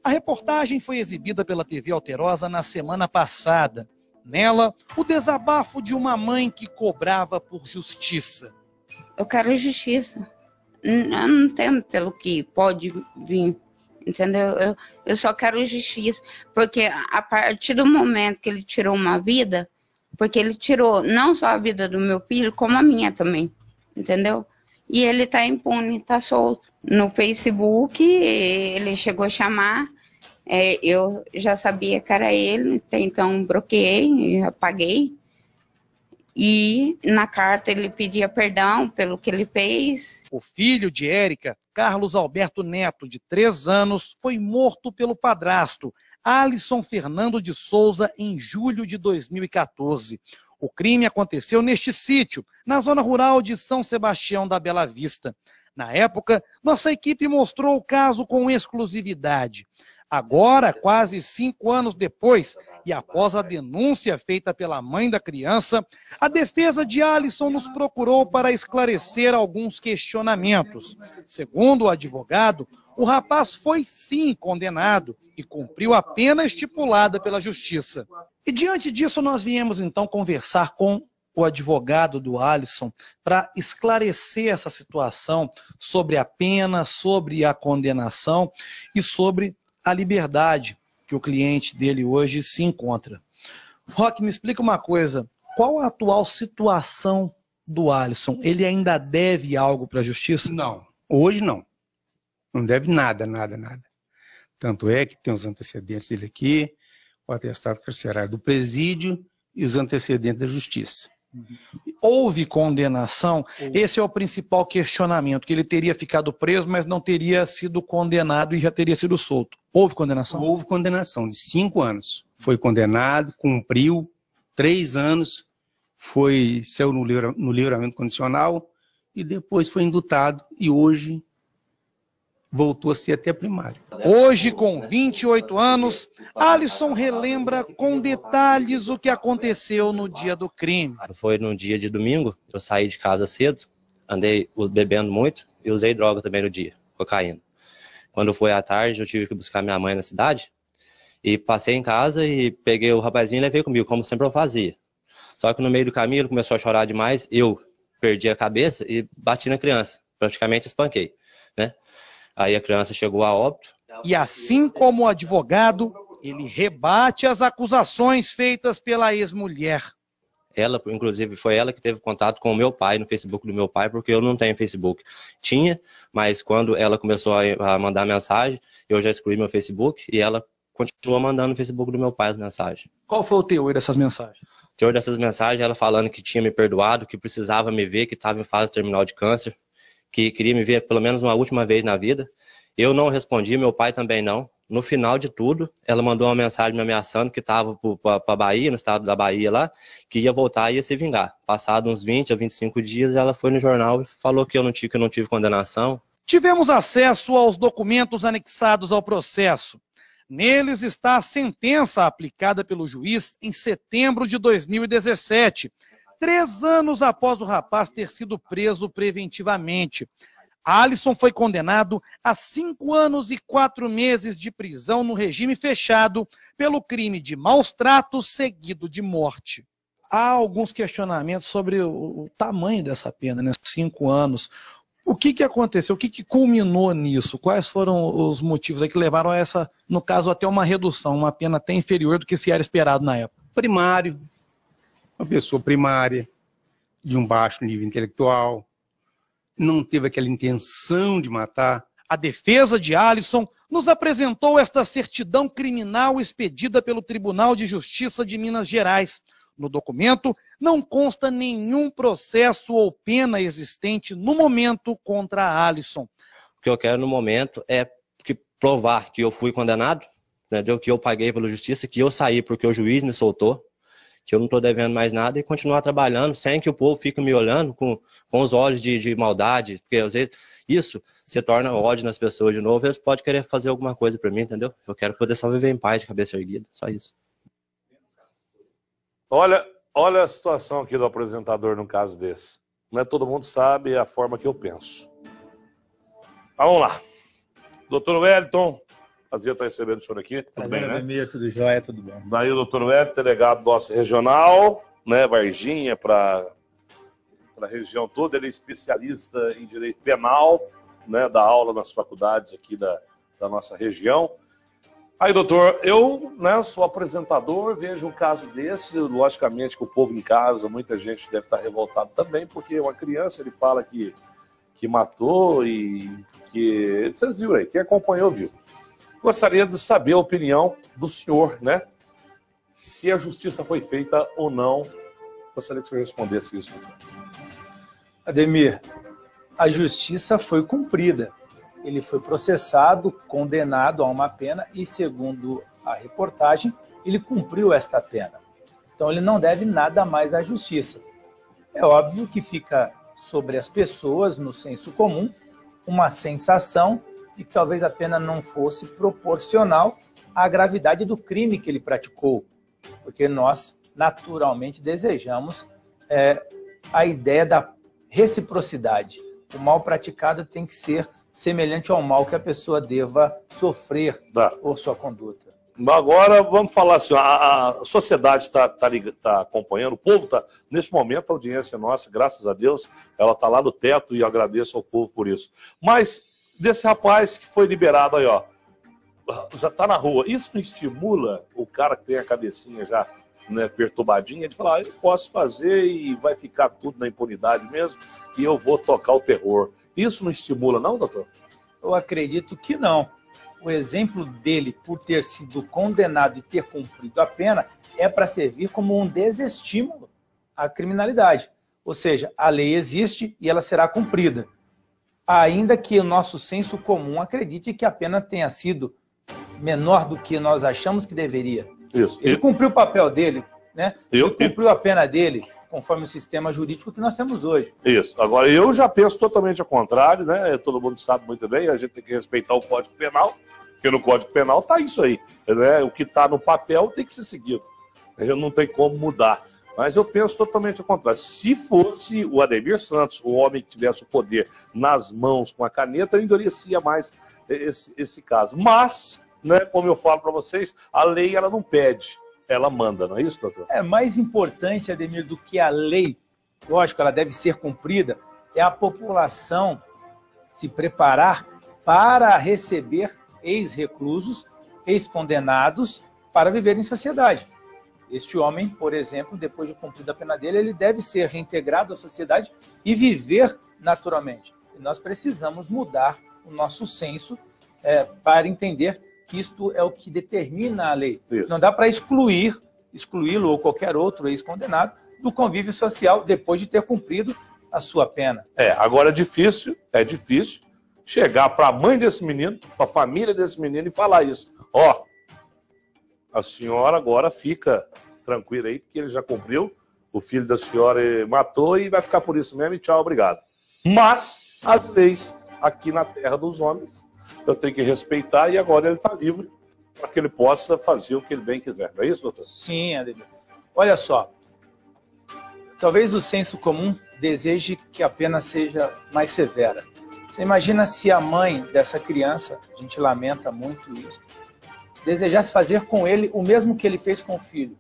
A reportagem foi exibida pela TV Alterosa na semana passada. Nela, o desabafo de uma mãe que cobrava por justiça. Eu quero justiça. Eu não temo pelo que pode vir, entendeu? Eu só quero justiça, porque a partir do momento que ele tirou uma vida, porque ele tirou não só a vida do meu filho, como a minha também, entendeu? E ele tá impune, tá solto. No Facebook, ele chegou a chamar, eu já sabia que era ele, então bloqueei, apaguei. E na carta ele pedia perdão pelo que ele fez. O filho de Érica, Carlos Alberto Neto, de 3 anos, foi morto pelo padrasto, Alisson Fernando de Souza, em julho de 2014. O crime aconteceu neste sítio, na zona rural de São Sebastião da Bela Vista. Na época, nossa equipe mostrou o caso com exclusividade. Agora, quase 5 anos depois, e após a denúncia feita pela mãe da criança, a defesa de Alisson nos procurou para esclarecer alguns questionamentos. Segundo o advogado, o rapaz foi sim condenado e cumpriu a pena estipulada pela justiça. E diante disso, nós viemos então conversar com o advogado do Alisson para esclarecer essa situação sobre a pena, sobre a condenação e sobre a liberdade que o cliente dele hoje se encontra. Roque, me explica uma coisa, qual a atual situação do Alisson? Ele ainda deve algo para a justiça? Não, hoje não. Não deve nada, nada, nada. Tanto é que tem os antecedentes dele aqui, o atestado carcerário do presídio e os antecedentes da justiça. Houve condenação? Esse é o principal questionamento, que ele teria ficado preso, mas não teria sido condenado e já teria sido solto. Houve condenação? Houve condenação de 5 anos. Foi condenado, cumpriu 3 anos, saiu no livramento condicional e depois foi indultado e hoje voltou a ser até primário. Hoje, com 28 anos, Alisson relembra com detalhes o que aconteceu no dia do crime. Foi no dia de domingo, eu saí de casa cedo, andei bebendo muito e usei droga também no dia, cocaína. Quando foi à tarde, eu tive que buscar minha mãe na cidade e passei em casa e peguei o rapazinho e levei comigo, como sempre eu fazia. Só que no meio do caminho ele começou a chorar demais, eu perdi a cabeça e bati na criança, praticamente espanquei, né? Aí a criança chegou a óbito. E assim como o advogado, ele rebate as acusações feitas pela ex-mulher. Ela, inclusive, foi ela que teve contato com o meu pai, no Facebook do meu pai, porque eu não tenho Facebook. Tinha, mas quando ela começou a mandar mensagem, eu já excluí meu Facebook e ela continua mandando no Facebook do meu pai as mensagens. Qual foi o teor dessas mensagens? O teor dessas mensagens, ela falando que tinha me perdoado, que precisava me ver, que estava em fase terminal de câncer, que queria me ver pelo menos uma última vez na vida. Eu não respondi, meu pai também não. No final de tudo, ela mandou uma mensagem me ameaçando que estava para a Bahia, no estado da Bahia lá, que ia voltar e ia se vingar. Passado uns 20 a 25 dias, ela foi no jornal e falou que eu não tive condenação. Tivemos acesso aos documentos anexados ao processo. Neles está a sentença aplicada pelo juiz em setembro de 2017, 3 anos após o rapaz ter sido preso preventivamente. Alisson foi condenado a 5 anos e 4 meses de prisão no regime fechado pelo crime de maus tratos seguido de morte. Há alguns questionamentos sobre o tamanho dessa pena, né? 5 anos. O que aconteceu? O que culminou nisso? Quais foram os motivos aí que levaram a essa, no caso, até uma redução, uma pena até inferior do que se era esperado na época? Primário, uma pessoa primária, de um baixo nível intelectual, não teve aquela intenção de matar. A defesa de Alisson nos apresentou esta certidão criminal expedida pelo Tribunal de Justiça de Minas Gerais. No documento não consta nenhum processo ou pena existente no momento contra Alisson. O que eu quero no momento é provar que eu fui condenado, entendeu? Que eu paguei pela justiça, que eu saí porque o juiz me soltou, que eu não estou devendo mais nada e continuar trabalhando sem que o povo fique me olhando com os olhos de maldade, porque às vezes isso se torna ódio nas pessoas de novo, eles podem querer fazer alguma coisa para mim, entendeu? Eu quero poder só viver em paz, de cabeça erguida, só isso. Olha a situação aqui do apresentador num caso desse. Não é todo mundo sabe a forma que eu penso. Vamos lá. Doutor Wellington, Prazer estar recebendo o senhor aqui. Tudo bem, né? Ademir, tudo jóia, tudo bom. Daí o doutor Wellington, delegado nosso regional, né, Varginha, para a região toda. Ele é especialista em direito penal, né, dá aula nas faculdades aqui da nossa região. Aí, doutor, eu, né, sou apresentador, vejo um caso desse, logicamente que o povo em casa, muita gente deve estar revoltado também, porque uma criança, ele fala que matou e que... Vocês viram aí, quem acompanhou viu. Gostaria de saber a opinião do senhor, né? Se a justiça foi feita ou não. Gostaria que o senhor respondesse isso, doutor. Ademir, a justiça foi cumprida. Ele foi processado, condenado a uma pena e, segundo a reportagem, ele cumpriu esta pena. Então, ele não deve nada mais à justiça. É óbvio que fica sobre as pessoas, no senso comum, uma sensação de que talvez a pena não fosse proporcional à gravidade do crime que ele praticou, porque nós, naturalmente, desejamos a ideia da reciprocidade. O mal praticado tem que ser semelhante ao mal que a pessoa deva sofrer por sua conduta. Agora, vamos falar assim, a sociedade está acompanhando, o povo está, nesse momento, a audiência nossa, graças a Deus, ela está lá no teto e eu agradeço ao povo por isso. Mas, desse rapaz que foi liberado aí, ó, já está na rua, isso não estimula o cara que tem a cabecinha já, né, perturbadinha, de falar, eu posso fazer e vai ficar tudo na impunidade mesmo, e eu vou tocar o terror. Isso não estimula, não, doutor? Eu acredito que não. O exemplo dele, por ter sido condenado e ter cumprido a pena, é para servir como um desestímulo à criminalidade. Ou seja, a lei existe e ela será cumprida. Ainda que o nosso senso comum acredite que a pena tenha sido menor do que nós achamos que deveria. Isso. Ele cumpriu o papel dele, né? Ele cumpriu a pena dele, conforme o sistema jurídico que nós temos hoje. Isso. Agora, eu já penso totalmente ao contrário, né? Todo mundo sabe muito bem, a gente tem que respeitar o Código Penal, porque no Código Penal está isso aí, né? O que está no papel tem que ser seguido. Não tem como mudar. Mas eu penso totalmente ao contrário. Se fosse o Ademir Santos, o homem que tivesse o poder nas mãos com a caneta, eu endurecia mais esse caso. Mas, né, como eu falo para vocês, a lei ela não pede, ela manda, não é isso, doutor? É mais importante, Ademir, do que a lei, lógico, ela deve ser cumprida, é a população se preparar para receber ex-reclusos, ex-condenados, para viver em sociedade. Este homem, por exemplo, depois de cumprida a pena dele, ele deve ser reintegrado à sociedade e viver naturalmente. E nós precisamos mudar o nosso senso para entender que isto é o que determina a lei. Isso. Não dá para excluí-lo ou qualquer outro ex-condenado do convívio social depois de ter cumprido a sua pena. Agora é difícil chegar para a mãe desse menino, para a família desse menino e falar isso. Ó, a senhora agora fica tranquila aí, porque ele já cumpriu, o filho da senhora matou e vai ficar por isso mesmo e tchau, obrigado. Mas, as leis aqui na terra dos homens, eu tenho que respeitar e agora ele está livre para que ele possa fazer o que ele bem quiser. Não é isso, doutor? Sim, Ademir. Olha só, talvez o senso comum deseje que a pena seja mais severa. Você imagina se a mãe dessa criança, a gente lamenta muito isso, desejasse fazer com ele o mesmo que ele fez com o filho.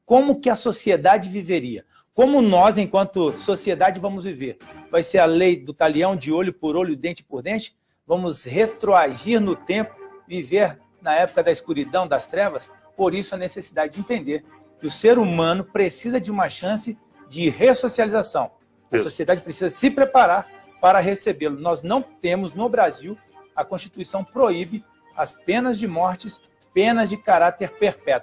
Como que a sociedade viveria? Como nós, enquanto sociedade, vamos viver? Vai ser a lei do talião de olho por olho, dente por dente? Vamos retroagir no tempo, viver na época da escuridão, das trevas? Por isso a necessidade de entender que o ser humano precisa de uma chance de ressocialização. A sociedade precisa se preparar para recebê-lo. Nós não temos no Brasil, a Constituição proíbe as penas de mortes, penas de caráter perpétuo.